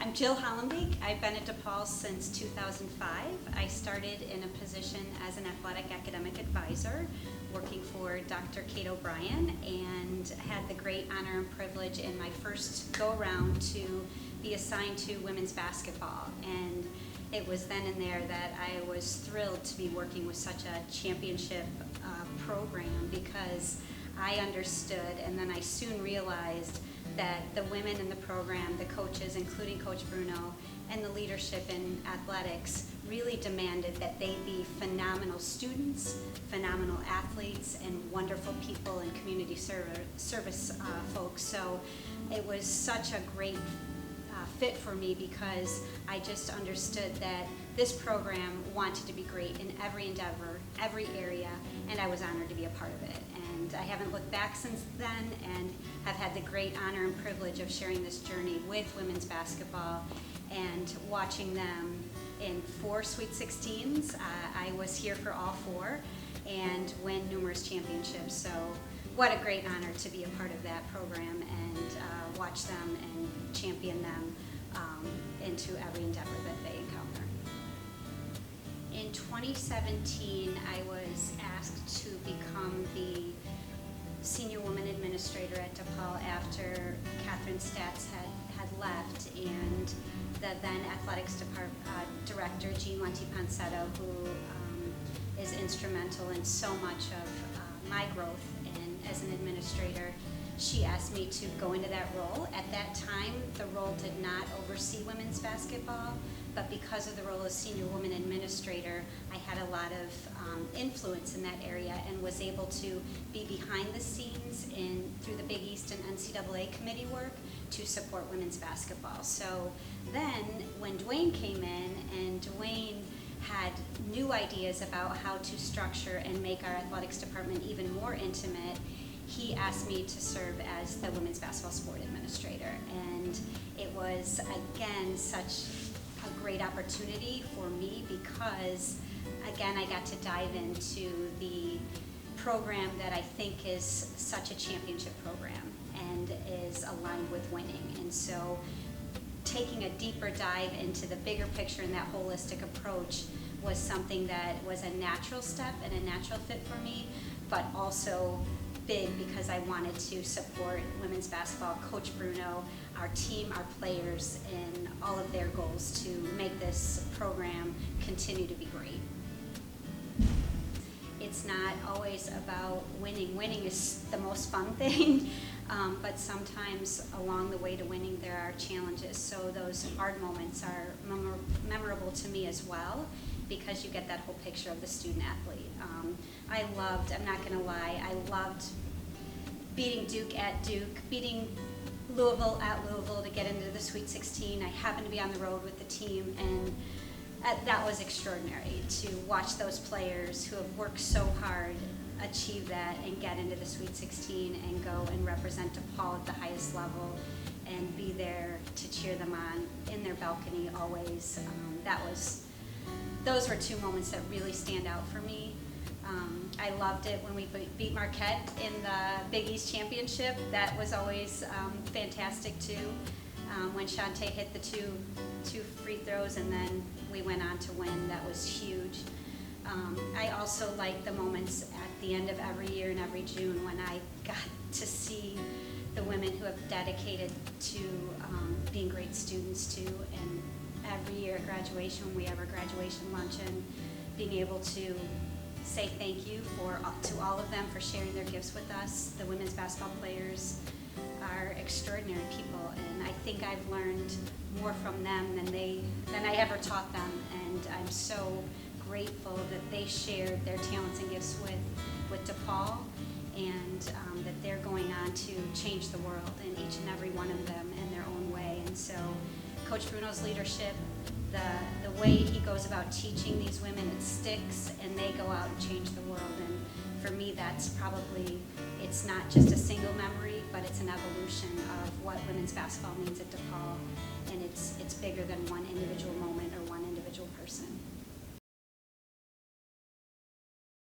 I'm Jill Hollembeak. I've been at DePaul since 2005. I started in a position as an athletic academic advisor working for Dr. Kate O'Brien, and had the great honor and privilege in my first go-around to be assigned to women's basketball. And it was then and there that I was thrilled to be working with such a championship program, because I understood, and then I soon realized, that the women in the program, the coaches, including Coach Bruno, and the leadership in athletics really demanded that they be phenomenal students, phenomenal athletes, and wonderful people and community service folks. So it was such a great fit for me, because I just understood that this program wanted to be great in every endeavor, every area, and I was honored to be a part of it. And I haven't looked back since then, and have had the great honor and privilege of sharing this journey with women's basketball and watching them in 4 Sweet 16s. I was here for all 4 and win numerous championships. So what a great honor to be a part of that program and watch them and champion them into every endeavor that they encounter. In 2017, I was asked to become the senior woman administrator at DePaul after Catherine Statz had left, and the then athletics director, Jean Lenti-Ponsetto, who is instrumental in so much of my growth as an administrator, she asked me to go into that role. At that time, the role did not oversee women's basketball, but because of the role as senior woman administrator, I had a lot of influence in that area and was able to be behind the scenes through the Big East and NCAA committee work to support women's basketball. So then when Dwayne came in, and Dwayne had new ideas about how to structure and make our athletics department even more intimate, he asked me to serve as the women's basketball sport administrator. And it was, again, such a great opportunity for me, because, again, I got to dive into the program that I think is such a championship program and is aligned with winning. And so taking a deeper dive into the bigger picture and that holistic approach was something that was a natural step and a natural fit for me, but also big because I wanted to support women's basketball, Coach Bruno, our team, our players, in all of their goals to make this program continue to be great. It's not always about winning. Winning is the most fun thing, but sometimes along the way to winning there are challenges. So those hard moments are memorable to me as well, because you get that whole picture of the student athlete. I'm not gonna lie, I loved beating Duke at Duke, beating Louisville at Louisville to get into the Sweet 16. I happened to be on the road with the team, and that was extraordinary to watch those players who have worked so hard achieve that and get into the Sweet 16 and go and represent DePaul at the highest level and be there to cheer them on in their balcony always. Those were 2 moments that really stand out for me. I loved it when we beat Marquette in the Big East Championship. That was always fantastic too. When Shantae hit the two free throws and then we went on to win, that was huge. I also like the moments at the end of every year and every June when I got to see the women who have dedicated to being great students too. And every year at graduation, when we have our graduation luncheon, being able to say thank you to all of them for sharing their gifts with us. The women's basketball players are extraordinary people, and I think I've learned more from them than I ever taught them, and I'm so grateful that they shared their talents and gifts with DePaul, and that they're going on to change the world, and each and every one of them in their own way. And so Coach Bruno's leadership, the way he goes about teaching these women, it sticks, and they go out and change the world. And for me, that's probably, it's not just a single memory, but it's an evolution of what women's basketball means at DePaul, and it's bigger than one individual moment or one individual person.